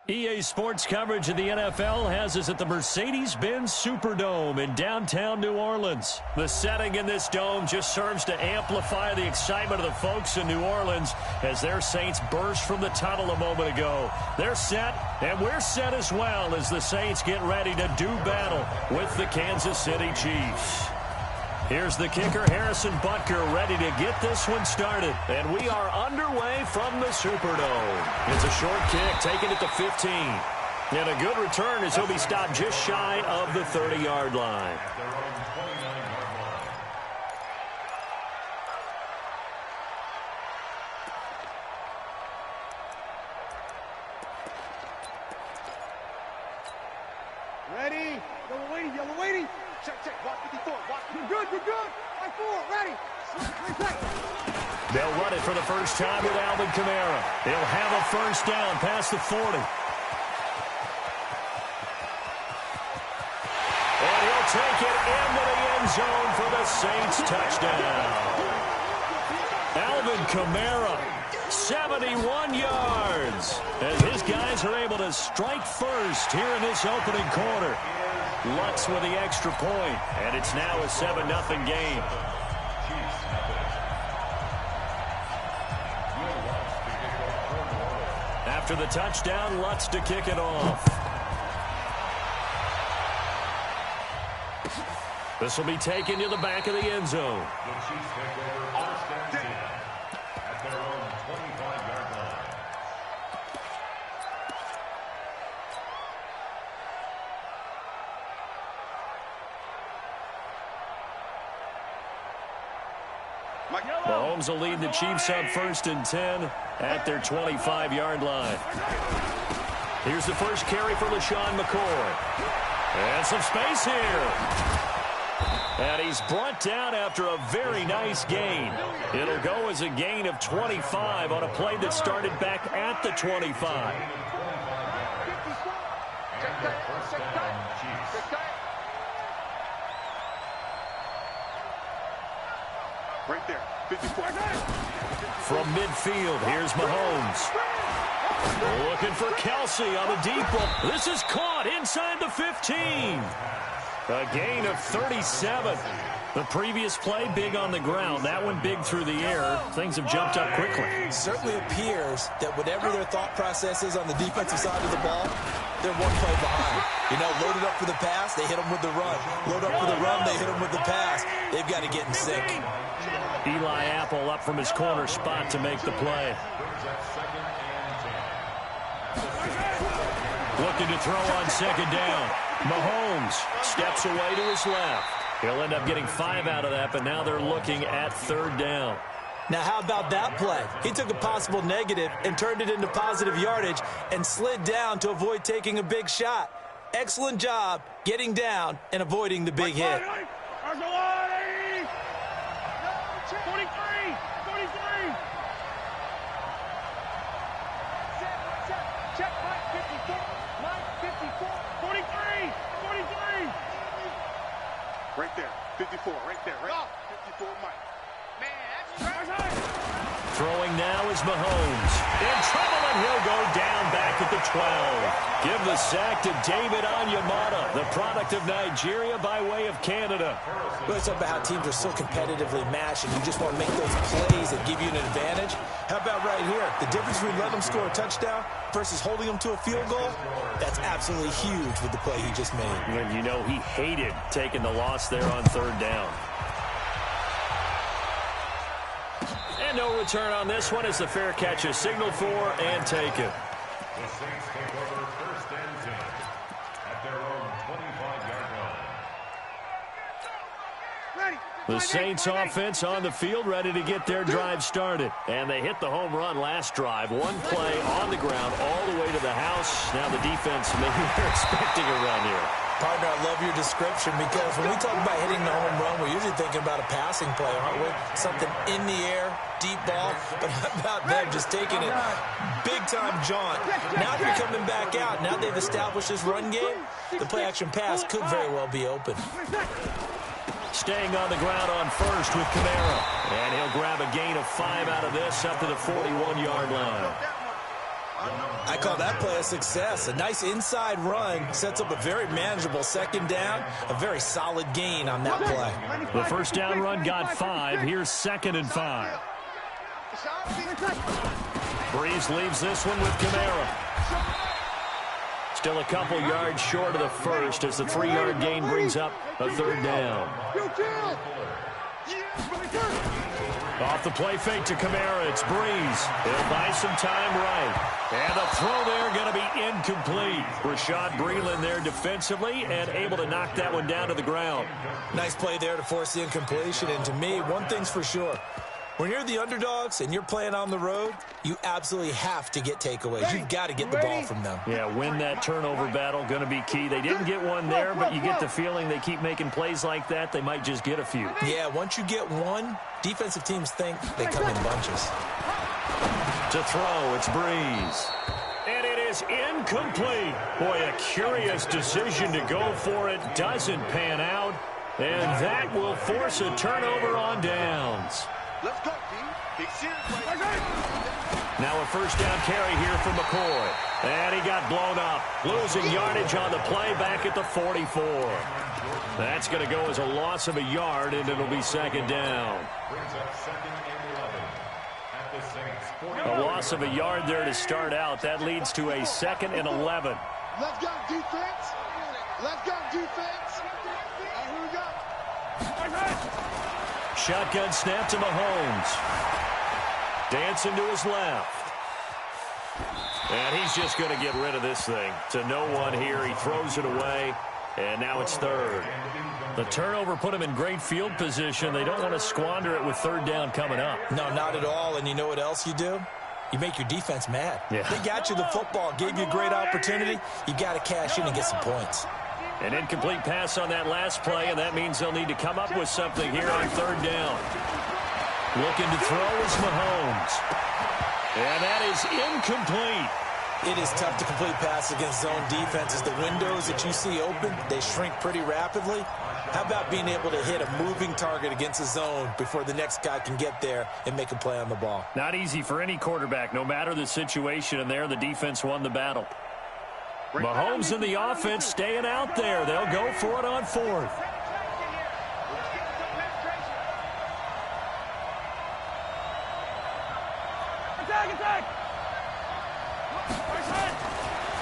EA Sports coverage of the NFL has us at the Mercedes-Benz Superdome in downtown New Orleans. The setting in this dome just serves to amplify the excitement of the folks in New Orleans as their Saints burst from the tunnel a moment ago. They're set, and we're set as well as the Saints get ready to do battle with the Kansas City Chiefs. Here's the kicker, Harrison Butker, ready to get this one started. And we are underway from the Superdome. It's a short kick, taken at the 15. And a good return as he'll be stopped just shy of the 30-yard line. Ready? Yellow waiting. Check, block 54, block. You're good. Line 4, ready. They'll run it for the first time with Alvin Kamara. He'll have a first down past the 40. And he'll take it into the end zone for the Saints touchdown. Alvin Kamara, 71 yards. As his guys are able to strike first here in this opening quarter. Lutz with the extra point, and it's now a 7-0 game. After the touchdown, Lutz to kick it off. This will be taken to the back of the end zone. The Chiefs take over first and 10 at their own 25-yard line. Mahomes will lead the Chiefs up first and 10 at their 25-yard line. Here's the first carry for LeSean McCoy. And some space here. And he's brought down after a very nice gain. It'll go as a gain of 25 on a play that started back at the 25. Right there, 54. From midfield, here's Mahomes. Looking for Kelsey on the deep ball. This is caught inside the 15. A gain of 37. The previous play, big on the ground. That one big through the air. Things have jumped up quickly. It certainly appears that whatever their thought process is on the defensive side of the ball, they're one play behind. You know, loaded up for the pass, they hit them with the run. Load up for the run, they hit them with the pass. They've got to get in sync. Eli Apple up from his corner spot to make the play. Looking to throw on second down. Mahomes steps away to his left. He'll end up getting 5 out of that, but now they're looking at third down. Now, how about that play? He took a possible negative and turned it into positive yardage and slid down to avoid taking a big shot. Excellent job getting down and avoiding the big hit. 43. Check, line 54. Line 54. 43. Right there, 54, right there, right? 54, Mike. Man, that's Throwing now is Mahomes. In trouble, and he'll go down back at the 12. Give the sack to David Onyemata, the product of Nigeria by way of Canada. Well, it's about how teams are so competitively matched, and you just want to make those plays that give you an advantage. How about right here? The difference between letting them score a touchdown versus holding them to a field goal, that's absolutely huge with the play he just made. And you know he hated taking the loss there on third down. And no return on this one as the fair catch is signaled for and taken. The Saints take over first and 10 at their own 25-yard line. ready. The Saints offense on the field ready to get their drive started. And they hit the home run last drive. One play on the ground all the way to the house. Now the defense, maybe they're expecting a run here. Partner, I love your description because when we talk about hitting the home run, we're usually thinking about a passing play, aren't we? Something in the air, deep ball. But how about them just taking it big-time jaunt? Now they're coming back out. Now they've established this run game. The play-action pass could very well be open. Staying on the ground on first with Kamara. And he'll grab a gain of 5 out of this up to the 41-yard line. I call that play a success. A nice inside run sets up a very manageable second down, a very solid gain on that play. The first down run got 5. Here's 2nd and 5. Breeze leaves this one with Kamara. Still a couple yards short of the first as the 3-yard gain brings up a 3rd down. Off the play fake to Kamara, it's Breeze. He'll buy some time right. And the throw there going to be incomplete. Rashad Breeland there defensively and able to knock that one down to the ground. Nice play there to force the incompletion. And to me, one thing's for sure. When you're the underdogs and you're playing on the road, you absolutely have to get takeaways. You've got to get the ball from them. Yeah, win that turnover battle, going to be key. They didn't get one there, but you get the feeling they keep making plays like that, they might just get a few. Yeah, once you get one, defensive teams think they come in bunches. To throw, it's Breeze. And it is incomplete. Boy, a curious decision to go for it. Doesn't pan out. And that will force a turnover on downs. Let's go, team. Big series right. Now a first down carry here for McCoy. And he got blown up. Losing yardage on the play back at the 44. That's going to go as a loss of a yard, and it'll be 2nd down. A loss of a yard there to start out. That leads to a 2nd and 11. Let's go, defense. Let's go, defense. Here we go. Shotgun snap to Mahomes. Dancing to his left. And he's just going to get rid of this thing. To no one here. He throws it away. And now it's 3rd. The turnover put him in great field position. They don't want to squander it with 3rd down coming up. No, not at all. And you know what else you do? You make your defense mad. Yeah. They got you the football, gave you a great opportunity. You got to cash in and get some points. An incomplete pass on that last play, and that means they'll need to come up with something here on 3rd down. Looking to throw is Mahomes. And that is incomplete. It is tough to complete passes against zone defenses. The windows that you see open, they shrink pretty rapidly. How about being able to hit a moving target against a zone before the next guy can get there and make a play on the ball? Not easy for any quarterback, no matter the situation, and there the defense won the battle. Mahomes and the offense staying out there. They'll go for it on 4th.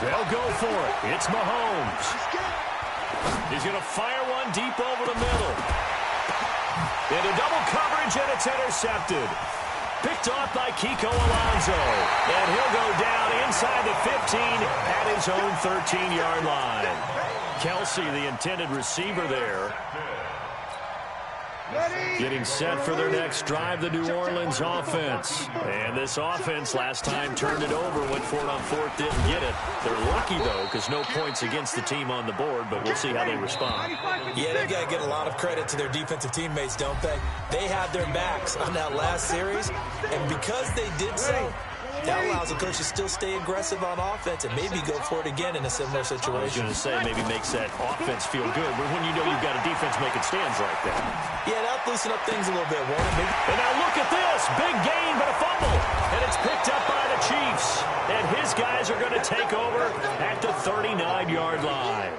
They'll go for it. It's Mahomes. He's going to fire one deep over the middle. Into double coverage, and it's intercepted. Picked off by Kiko Alonso. And he'll go down inside the 15 at his own 13-yard line. Kelsey, the intended receiver there, getting set for their next drive, the New Orleans offense. And this offense last time turned it over, went for it on 4th, didn't get it. They're lucky, though, because no points against the team on the board, but we'll see how they respond. Yeah, they've got to get a lot of credit to their defensive teammates, don't they? They had their backs on that last series, and because they did so, that allows the coach to still stay aggressive on offense and maybe go for it again in a similar situation. I was going to say maybe makes that offense feel good, but when you know you've got a defense making stands like that. Yeah, that'll loosen up things a little bit, won't it? And now look at this. Big gain, but a fumble. And it's picked up by the Chiefs. And his guys are going to take over at the 39-yard line.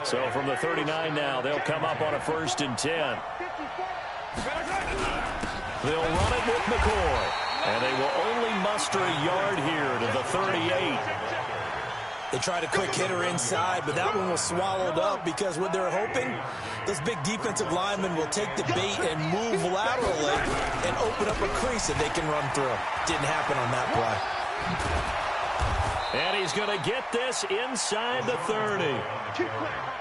So from the 39 now, they'll come up on a 1st and 10. They'll run it with McCoy. And they will only muster a yard here to the 38. They tried a quick hitter inside, but that one was swallowed up because what they're hoping, those big defensive linemen will take the bait and move laterally and open up a crease that they can run through. Didn't happen on that play. And he's going to get this inside the 30.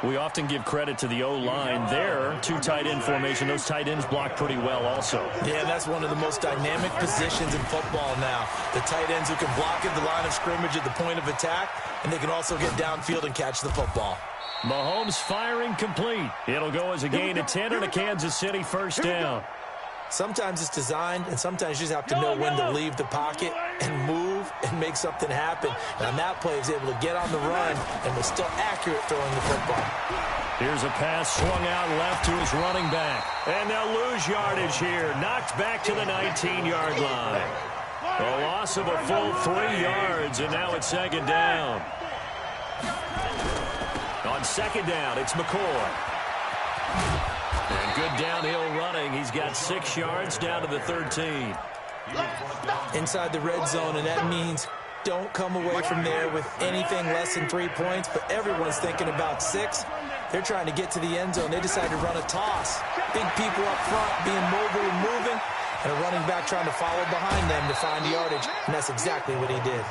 We often give credit to the O-line there. 2 tight end formation. Those tight ends block pretty well also. Yeah, that's one of the most dynamic positions in football now. The tight ends who can block at the line of scrimmage at the point of attack, and they can also get downfield and catch the football. Mahomes firing complete. It'll go as a gain of 10 and a Kansas City 1st down. Sometimes it's designed, and sometimes you just have to know when to leave the pocket and move and make something happen. And on that play, he was able to get on the run and was still accurate throwing the football. Here's a pass swung out left to his running back. And they'll lose yardage here. Knocked back to the 19-yard line. A loss of a full 3 yards, and now it's second down. On second down, it's McCoy. And good downhill running. He's got 6 yards down to the 13. Inside the red zone, and that means don't come away from there with anything less than 3 points, but everyone's thinking about 6. They're trying to get to the end zone. They decide to run a toss. Big people up front being mobile and moving, and a running back trying to follow behind them to find yardage, and that's exactly what he did.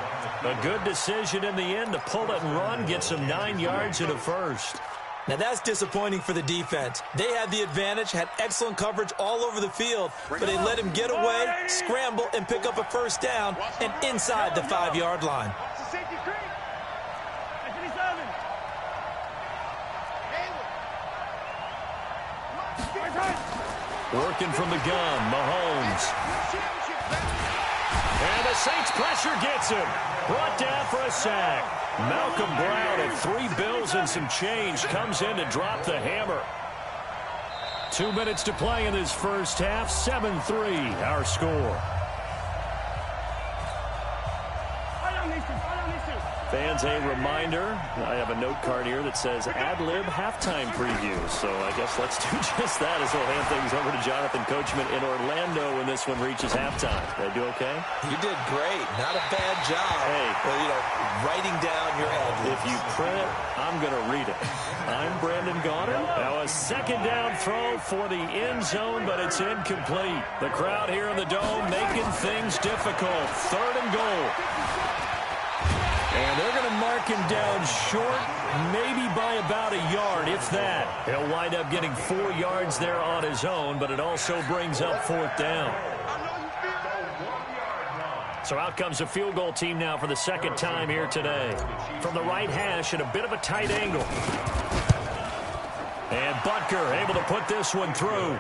A good decision in the end to pull it and run, get some 9 yards and a first. Now that's disappointing for the defense. They had the advantage, had excellent coverage all over the field, but they let him get away, scramble, and pick up a first down, and inside the 5-yard line. Working from the gun, Mahomes. And the Saints pressure gets him. Brought down for a sack. Malcolm Brown at 3 bills and some change comes in to drop the hammer. 2 minutes to play in this first half. 7-3 our score. Fans, a reminder, I have a note card here that says ad-lib halftime preview. So I guess let's do just that as we'll hand things over to Jonathan Coachman in Orlando when this one reaches halftime. Did I do okay? You did great. Not a bad job. Hey. Well, writing down your ad-libs. If you print it, I'm going to read it. I'm Brandon Gaudin. Now a second down throw for the end zone, but it's incomplete. The crowd here in the Dome making things difficult. 3rd and goal. And they're going to mark him down short, maybe by about a yard, if that. He'll wind up getting 4 yards there on his own, but it also brings up 4th down. So out comes the field goal team now for the second time here today. From the right hash at a bit of a tight angle. And Butker able to put this one through.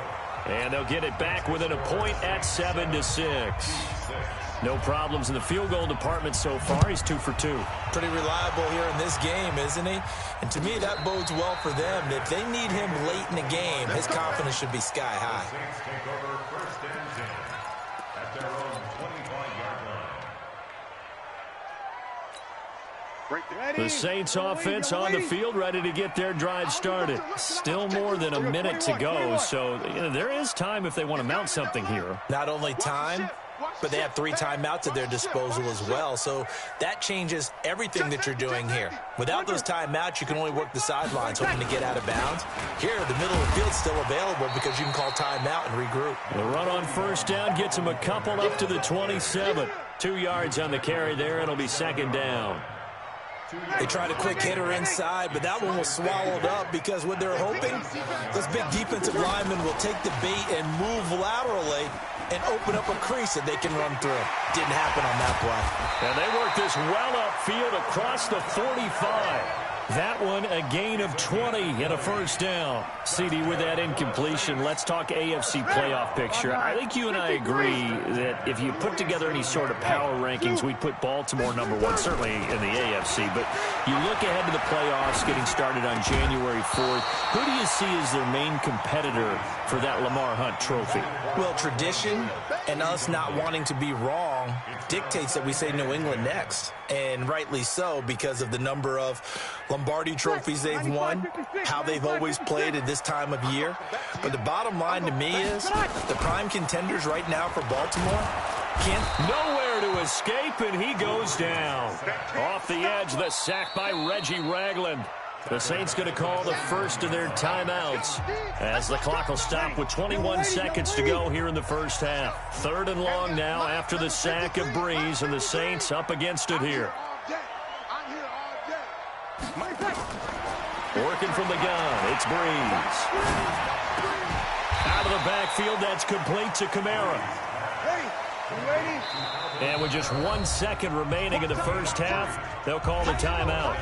And they'll get it back within a point at 7-6. No problems in the field goal department so far. He's 2 for 2. Pretty reliable here in this game, isn't he? And to me, that bodes well for them. If they need him late in the game, his confidence should be sky high. Saints take over 1st and 10 at their own 25-yard line. The Saints offense on the field, ready to get their drive started. Still more than a minute to go, so there is time if they want to mount something here. Not only time, but they have 3 timeouts at their disposal as well, so that changes everything that you're doing here. Without those timeouts, you can only work the sidelines, hoping to get out of bounds. Here, the middle of the field's still available because you can call timeout and regroup. The run on 1st down gets him a couple up to the 27. 2 yards on the carry there. It'll be 2nd down. They tried a quick hitter inside, but that one was swallowed up because what they're hoping, those big defensive linemen will take the bait and move laterally and open up a crease that they can run through. Didn't happen on that play. And they work this well upfield across the 45. That one a gain of 20 and a 1st down. CD, with that incompletion, let's talk AFC playoff picture. I think you and I agree that if you put together any sort of power rankings, we'd put Baltimore #1, certainly in the AFC. But you look ahead to the playoffs getting started on January 4th. Who do you see as their main competitor for that Lamar Hunt trophy? Well, tradition and us not wanting to be wrong dictates that we say New England next. And rightly so, because of the number of Lombardi trophies they've won, how they've always played at this time of year. But the bottom line to me is the prime contenders right now for Baltimore can't. Nowhere to escape, and he goes down. Off the edge, the sack by Reggie Ragland. The Saints going to call the first of their timeouts as the clock will stop with 21 seconds to go here in the first half. 3rd and long now after the sack of Breeze, and the Saints up against it here. Working from the gun, it's Breeze. Out of the backfield, that's complete to Kamara. And with just 1 second remaining in the first half, they'll call the timeout.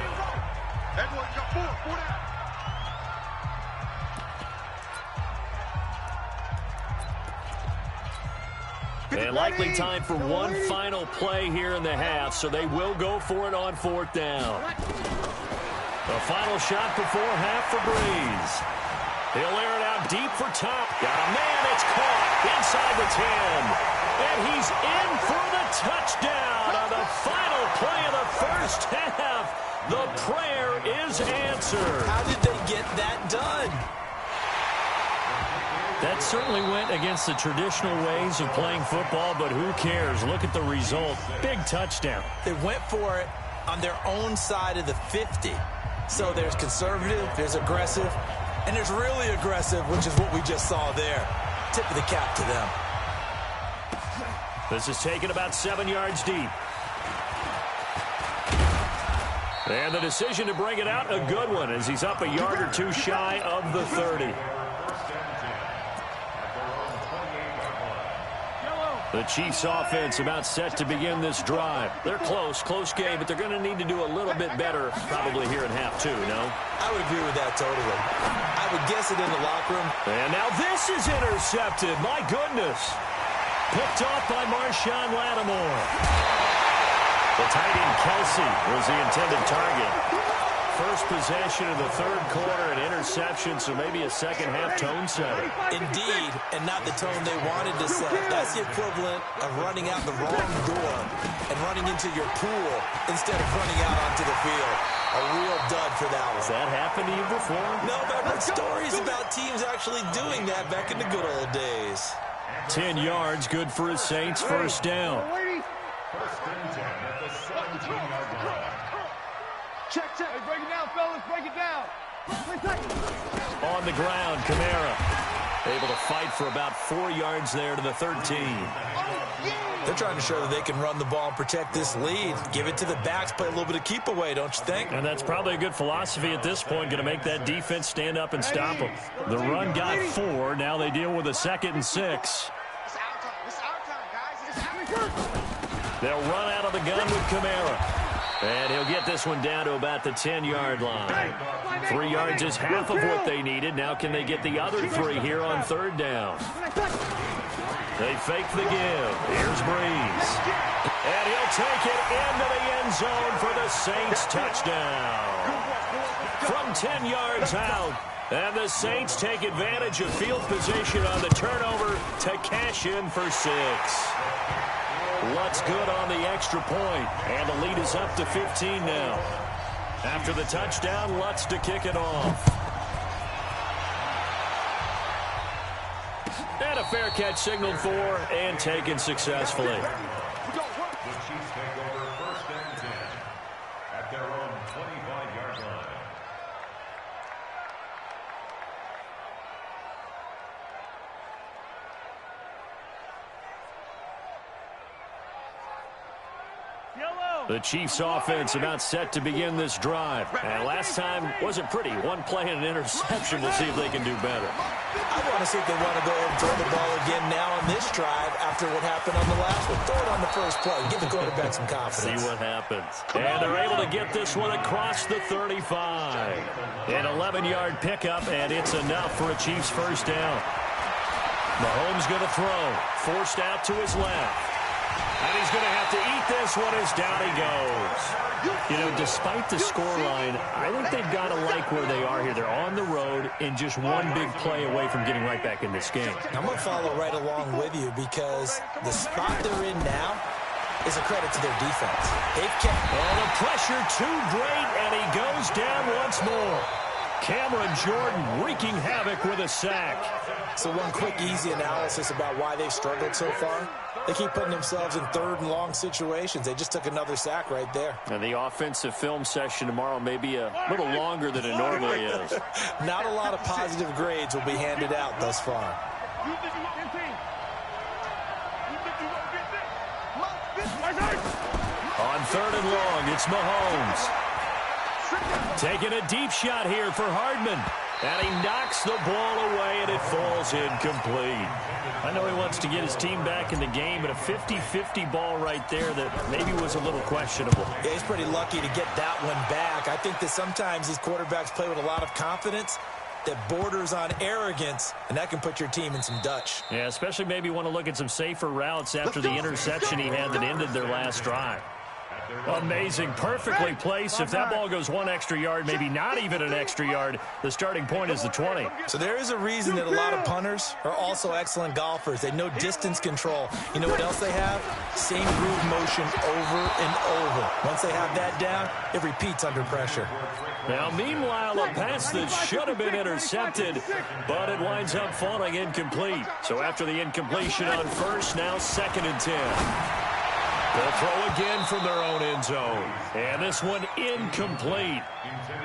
And likely time for one final play here in the half, so they will go for it on 4th down. The final shot before half for Breeze. He'll air it out deep for Top. Got a man, it's caught inside the 10. And he's in for the touchdown on the final play of the first half. The prayer is answered. How did they get that done? That certainly went against the traditional ways of playing football, but who cares? Look at the result. Big touchdown. They went for it on their own side of the 50. So there's conservative, there's aggressive, and there's really aggressive, which is what we just saw there. Tip of the cap to them. This is taken about 7 yards deep. And the decision to bring it out, a good one, as he's up a yard or two shy of the 30. The Chiefs offense about set to begin this drive. They're close game, but they're going to need to do a little bit better probably here in half two, no? I would agree with that totally. I would guess it in the locker room. And now this is intercepted. My goodness. Picked off by Marshawn Lattimore. The tight end Kelsey was the intended target. First possession of the third quarter, an interception, so maybe a second-half tone setter. Indeed, and not the tone they wanted to set. That's the equivalent of running out the wrong door and running into your pool instead of running out onto the field. A real dud for that one. Has that happened to you before? No, but I've heard stories about teams actually doing that back in the good old days. 10 yards, good for his Saints, first down. First and 10 at the 17-yard line. Check. Hey, break it down, fellas. Break it down. On the ground, Kamara able to fight for about 4 yards there to the 13. They're trying to show that they can run the ball and protect this lead. Give it to the backs, play a little bit of keep away, don't you think? And that's probably a good philosophy at this point, going to make that defense stand up and stop them. The run got 4. Now they deal with a 2nd and 6. It's our time. It's our time, guys. It's our time. They'll run out of the gun with Kamara. And he'll get this one down to about the 10-yard line. 3 yards is half of what they needed. Now can they get the other 3 here on third down? They fake the give. Here's Breeze. And he'll take it into the end zone for the Saints touchdown. From 10 yards out. And the Saints take advantage of field position on the turnover to cash in for 6. Lutz good on the extra point, and the lead is up to 15 now. After the touchdown, Lutz to kick it off. And a fair catch signaled for and taken successfully. The Chiefs take over first and 10 at their own 25-yard line. The Chiefs offense about set to begin this drive. And last time wasn't pretty. One play and an interception. We'll see if they can do better. I want to see if they want to go ahead and throw the ball again now on this drive after what happened on the last one. Throw it on the first play. Give the quarterback some confidence. See what happens. And they're able to get this one across the 35. An 11-yard pickup, and it's enough for a Chiefs first down. Mahomes going to throw. Forced out to his left. And he's going to have to eat this one as down he goes. You know, despite the scoreline, I think they've got to like where they are here. They're on the road and just one big play away from getting right back in this game. I'm going to follow right along with you because the spot they're in now is a credit to their defense. They've kept... Oh, the pressure too great, and he goes down once more. Cameron Jordan wreaking havoc with a sack. So one quick, easy analysis about why they've struggled so far. They keep putting themselves in third and long situations. They just took another sack right there. And the offensive film session tomorrow may be a little longer than it normally is. Not a lot of positive grades will be handed out thus far. On third and long, it's Mahomes. Taking a deep shot here for Hardman. And he knocks the ball away, and it falls incomplete. I know he wants to get his team back in the game, but a 50-50 ball right there that maybe was a little questionable. Yeah, he's pretty lucky to get that one back. I think that sometimes these quarterbacks play with a lot of confidence that borders on arrogance, and that can put your team in some Dutch. Yeah, especially maybe want to look at some safer routes after the interception he had that ended their last drive. Amazing. Perfectly placed. If that ball goes one extra yard, maybe not even an extra yard, the starting point is the 20. So there is a reason that a lot of punters are also excellent golfers. They know distance control. You know what else they have? Same groove motion over and over. Once they have that down, it repeats under pressure. Now, meanwhile, a pass that should have been intercepted, but it winds up falling incomplete. So after the incompletion on first, now 2nd and 10. They'll throw again from their own end zone. And this one incomplete.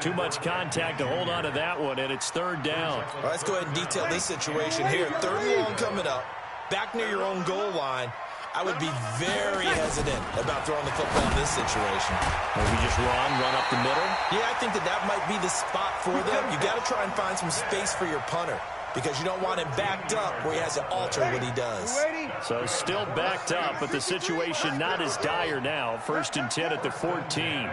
Too much contact to hold on to that one, and it's 3rd down. All right, let's go ahead and detail this situation here. 3rd and long coming up, back near your own goal line. I would be very hesitant about throwing the football in this situation. Maybe just run up the middle? Yeah, I think that might be the spot for them. You got to try and find some space for your punter, because you don't want him backed up where he has to alter what he does. So still backed up, but the situation not as dire now. 1st and 10 at the 14.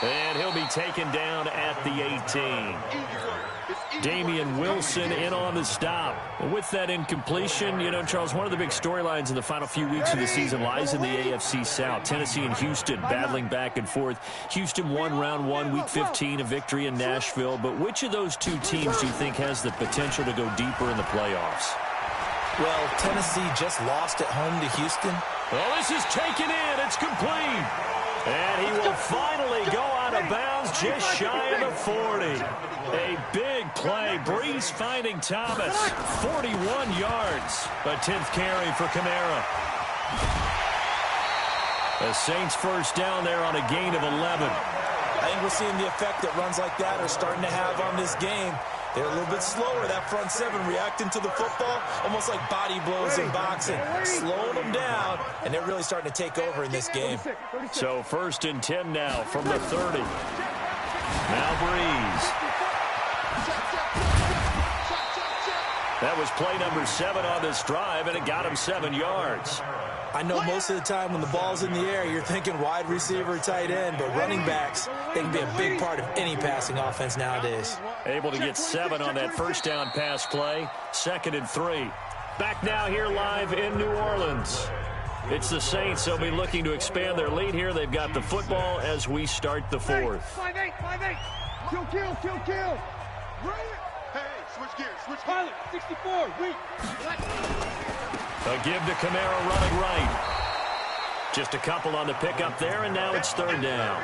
And he'll be taken down at the 18. Damian Wilson in on the stop. And with that incompletion, you know, Charles, one of the big storylines in the final few weeks of the season lies in the AFC South. Tennessee and Houston battling back and forth. Houston won round 1, week 15, a victory in Nashville. But which of those two teams do you think has the potential to go deeper in the playoffs? Well, Tennessee just lost at home to Houston. Well, this is taken in. It's complete. And he will finally go out of bounds just shy of the 40. A big play. Breeze finding Thomas. 41 yards. A 10th carry for Kamara. The Saints first down there on a gain of 11. I think we're seeing the effect that runs like that are starting to have on this game. They're a little bit slower, that front 7, reacting to the football, almost like body blows in boxing, slowing them down, and they're really starting to take over in this game. So 1st and 10 now from the 30. Now Breeze. That was play number 7 on this drive, and it got him 7 yards. I know most of the time when the ball's in the air, you're thinking wide receiver, tight end, but running backs, they can be a big part of any passing offense nowadays. Able to get 7 on that first down pass play. 2nd and 3. Back now here live in New Orleans. It's the Saints. They'll be looking to expand their lead here. They've got the football as we start the 4th. 5-8. Kill. Hey, switch gears. Pilot, 64, weak. A give to Kamara running right. Just a couple on the pickup there, and now it's 3rd down.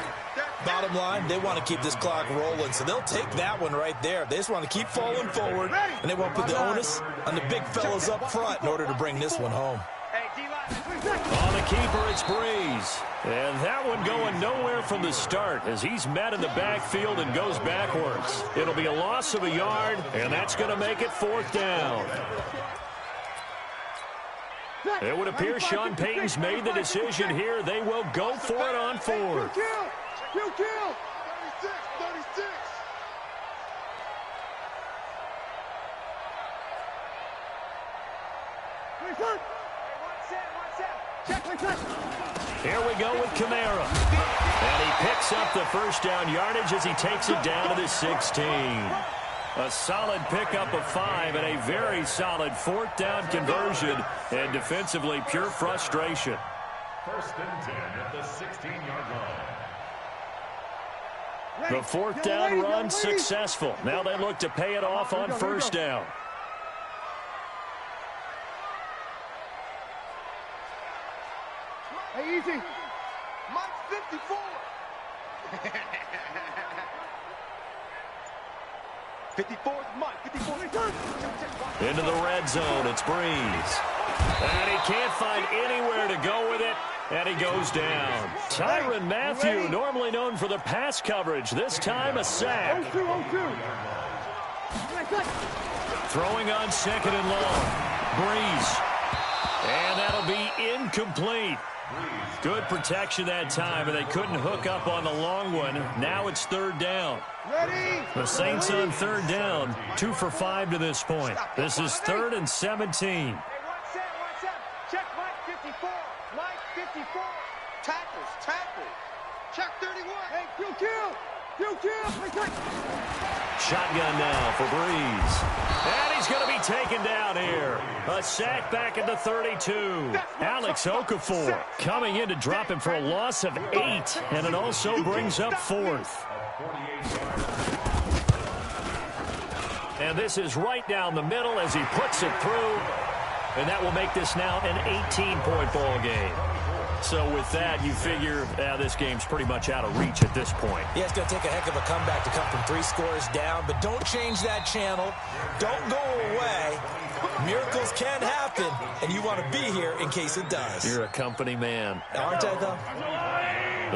Bottom line, they want to keep this clock rolling, so they'll take that one right there. They just want to keep falling forward, and they want to put the onus on the big fellas up front in order to bring this one home. On the keeper, it's Breeze. And that one going nowhere from the start as he's met in the backfield and goes backwards. It'll be a loss of a yard, and that's going to make it 4th down. It would appear Sean Payton's made the decision here. They will go for it on 4th. Kill. 36. Here we go with Kamara. And he picks up the first down yardage as he takes it down to the 16. A solid pickup of 5 and a very solid 4th down conversion. And defensively, pure frustration. 1st and 10 at the 16-yard line. The 4th down run successful. Now they look to pay it off on 1st down. Hey, easy. Mike 54. 54 Mike. 54. Into the red zone. It's Breeze. And he can't find anywhere to go with it. And he goes down. Tyrann Mathieu, normally known for the pass coverage. This time a sack. 0-2. Throwing on 2nd and long. Breeze. And that'll be incomplete. Good protection that time, and they couldn't hook up on the long one. Now it's 3rd down. The Saints on 3rd down, 2 for 5 to this point. This is 3rd and 17. One set. Check Mike 54. Mike 54. Tackle. Check 31. Hey, kill. Shotgun now for Breeze. And he's going to be taken down here. A sack back at the 32. Alex Okafor coming in to drop him for a loss of 8. And it also brings up 4th. And this is right down the middle as he puts it through. And that will make this now an 18-point ball game. So with that, you figure this game's pretty much out of reach at this point. Yeah, it's going to take a heck of a comeback to come from 3 scores down, but don't change that channel. Don't go away. Miracles can happen, and you want to be here in case it does. You're a company man. Aren't I, though?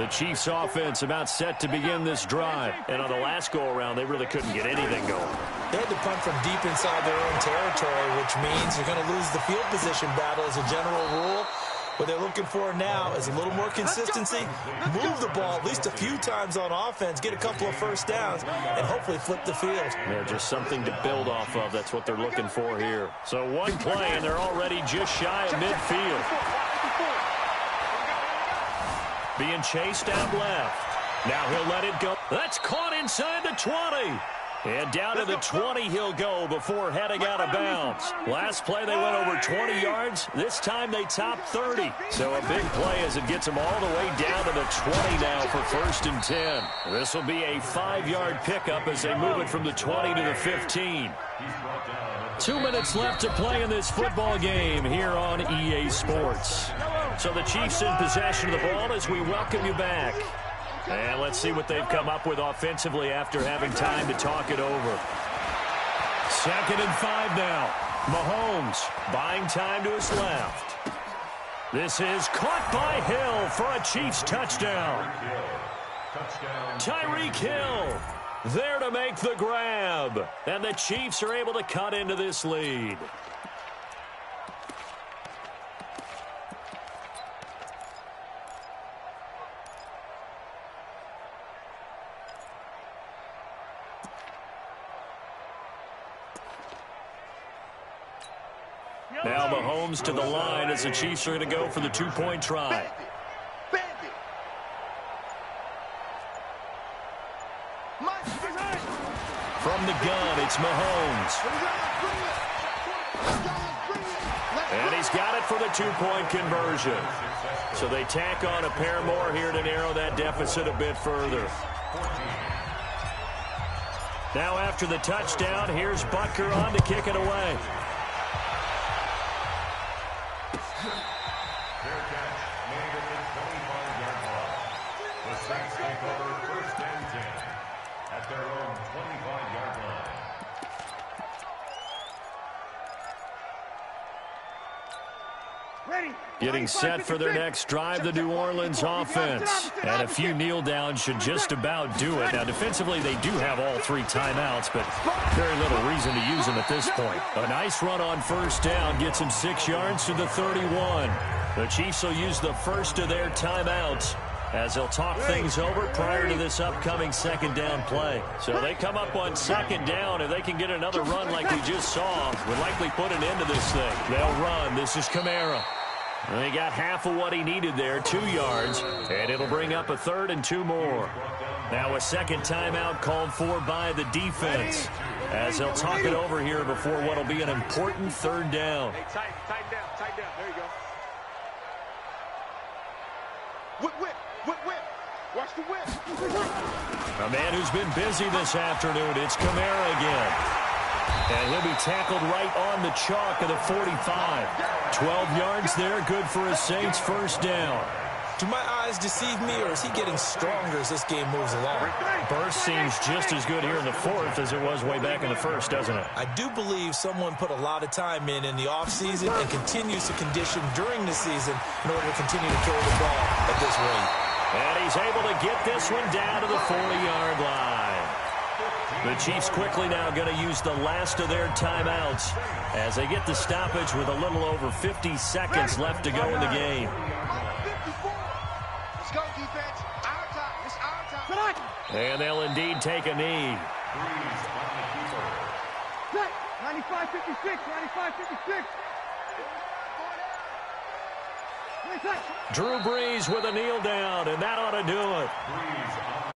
The Chiefs offense about set to begin this drive. And on the last go-around, they really couldn't get anything going. They had to punt from deep inside their own territory, which means you're going to lose the field position battle as a general rule. What they're looking for now is a little more consistency, move the ball at least a few times on offense, get a couple of first downs, and hopefully flip the field. Yeah, just something to build off of. That's what they're looking for here. So one play, and they're already just shy of midfield. Being chased out left. Now he'll let it go. That's caught inside the 20. And down to the 20 he'll go before heading out of bounds. Last play they went over 20 yards. This time they top 30. So a big play as it gets them all the way down to the 20 now for 1st and 10. This will be a 5-yard pickup as they move it from the 20 to the 15. 2 minutes left to play in this football game here on EA Sports. So the Chiefs in possession of the ball as we welcome you back. And let's see what they've come up with offensively after having time to talk it over. 2nd and 5 now. Mahomes buying time to his left. This is caught by Hill for a Chiefs touchdown. Tyreek Hill there to make the grab. And the Chiefs are able to cut into this lead. Now Mahomes to the line as the Chiefs are going to go for the 2-point try. From the gun, it's Mahomes. And he's got it for the 2-point conversion. So they tack on a pair more here to narrow that deficit a bit further. Now after the touchdown, here's Butker on to kick it away. Getting set for their next drive, the New Orleans offense. And a few kneel downs should just about do it. Now, defensively, they do have all 3 timeouts, but very little reason to use them at this point. A nice run on 1st down gets them 6 yards to the 31. The Chiefs will use the first of their timeouts as they'll talk things over prior to this upcoming 2nd down play. So they come up on 2nd down. If they can get another run like we just saw, would likely put an end to this thing. They'll run. This is Kamara. And he got half of what he needed there, 2 yards, and it'll bring up a 3rd and 2 more. Now a 2nd timeout called for by the defense as they'll talk it over here before what will be an important 3rd down. Hey, tighten down. There you go. Whip. Watch the whip. A man who's been busy this afternoon, it's Kamara again. And he'll be tackled right on the chalk of the 45. 12 yards there, good for a Saints 1st down. Do my eyes deceive me, or is he getting stronger as this game moves along? Burst seems just as good here in the 4th as it was way back in the 1st, doesn't it? I do believe someone put a lot of time in the offseason and continues to condition during the season in order to continue to carry the ball at this rate. And he's able to get this one down to the 40-yard line. The Chiefs quickly now going to use the last of their timeouts as they get the stoppage with a little over 50 seconds left to go in the game. Let's go, defense. Our time. It's our time. And they'll indeed take a knee. 95-56. 95-56. Drew Brees with a kneel down, and that ought to do it.